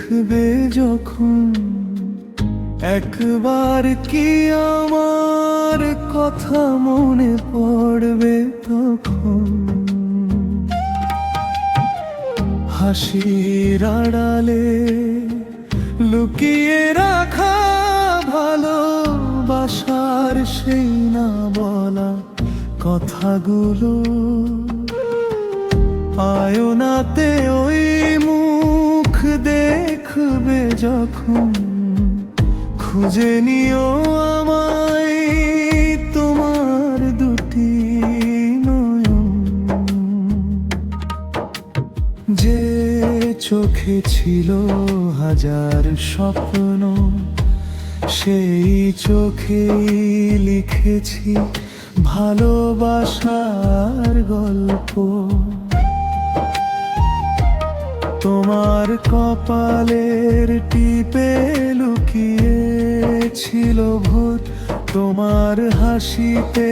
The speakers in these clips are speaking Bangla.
দেখবে যখন, একবার কি আমার কথা মনে পড়বে তখন। হাসির আড়ালে লুকিয়ে রাখা ভালোবাসার সেই না বলা কথাগুলো, আয়নাতে ওই মুখ দেখবে যখন, খুঁজে নিও আমায় তোমার দুটি নয়ন। যে চোখে ছিল হাজার স্বপ্ন, সেই চোখেই লিখেছি ভালোবাসার গল্প। তোমার কপালের টিপে লুকিয়ে ছিল ভূত, তোমার হাসিতে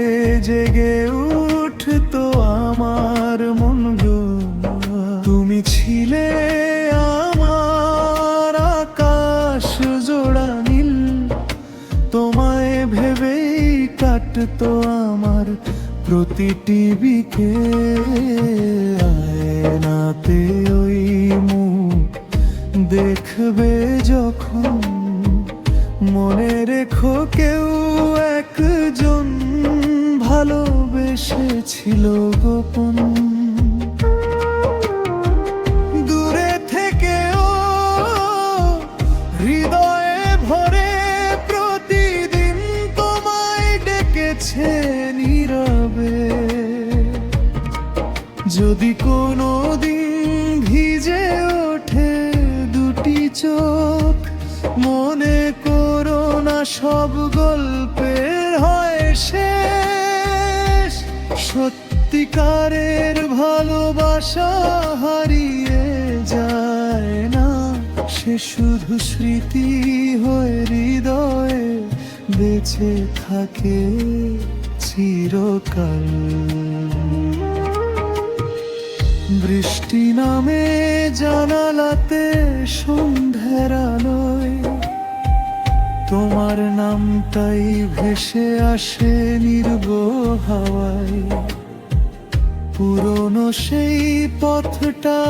জেগে উঠতো আমার মন গো। তুমি ছিলে আমার আকাশ জোড়া নীল, তোমায় ভেবেই কাটতো আমার প্রতিটি বিকেল। আয়নাতে ওই মুখ দেখবে যখন, মনে রেখো কেউ একজন ভালোবেসেছিল গোপন। দূরে থেকেও হৃদয়ে ভরে প্রতিদিন তোমায় ডেকেছে নীরবে। যদি কোনো দিন ভিজে ওঠে দুটি চোখ, মনে করো না সব গল্পের হয় শেষ। সত্যিকারের ভালোবাসা হারিয়ে যায় না, সে শুধু স্মৃতি হয়ে হৃদয়ে বেঁচে থাকে চিরকাল। বৃষ্টি নামে জানালাতে সন্ধ্যার আলোয়, তোমার নামটাই ভেসে আসে নির্গো হাওয়ায়। পুরনো সেই পথটা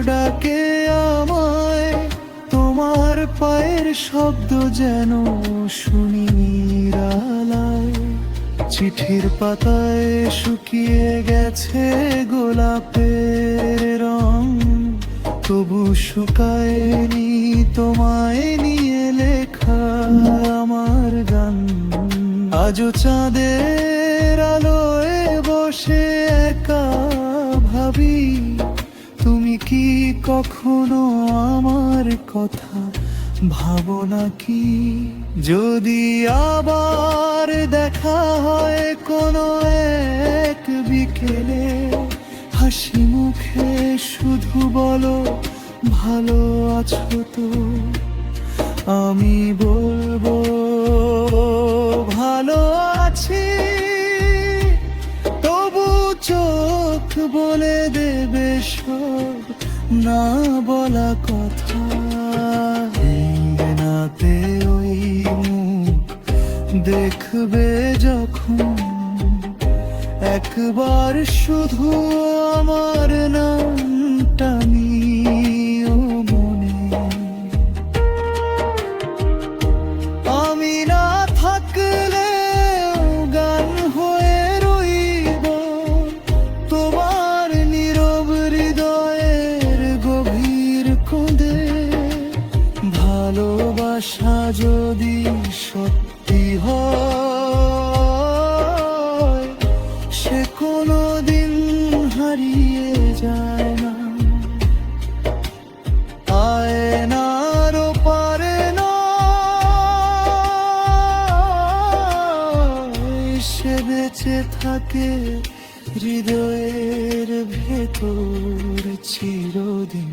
ডাকে আমায়, তোমার পায়ের শব্দ যেন শুনি নিরালায়। চিঠির পাতায় শুকিয়ে গেছে গোলাপের রং, তবু শুকায়নি তোমায় নিয়ে লেখা আমার গান। আজও চাঁদের আলোয় বসে একা ভাবি, তুমি কি কখনো আমার কথা ভাবো নাকি? যদি আবার দেখা হয় কোনো এক বিকেলে, হাসি মুখে শুধু বলো ভালো আছো তো। আমি বলবো ভালো আছি, তবু চোখ বলে দেবে সব না বলা কথা। নাতে ওই মুখ দেখবে যখন, একবার শুধু আমার নামটা নিও মনে। আমি না থাকলে গান হয়ে রইব তোমার নীরব হৃদয়ের গভীর কোণে। ভালোবাসা যদি সত্যি হয়, সে কোনো দিন হারিয়ে যায় না। আয়নার পারে নয়, সে বেঁচে থাকে হৃদয়ের ভেতর চিরদিন।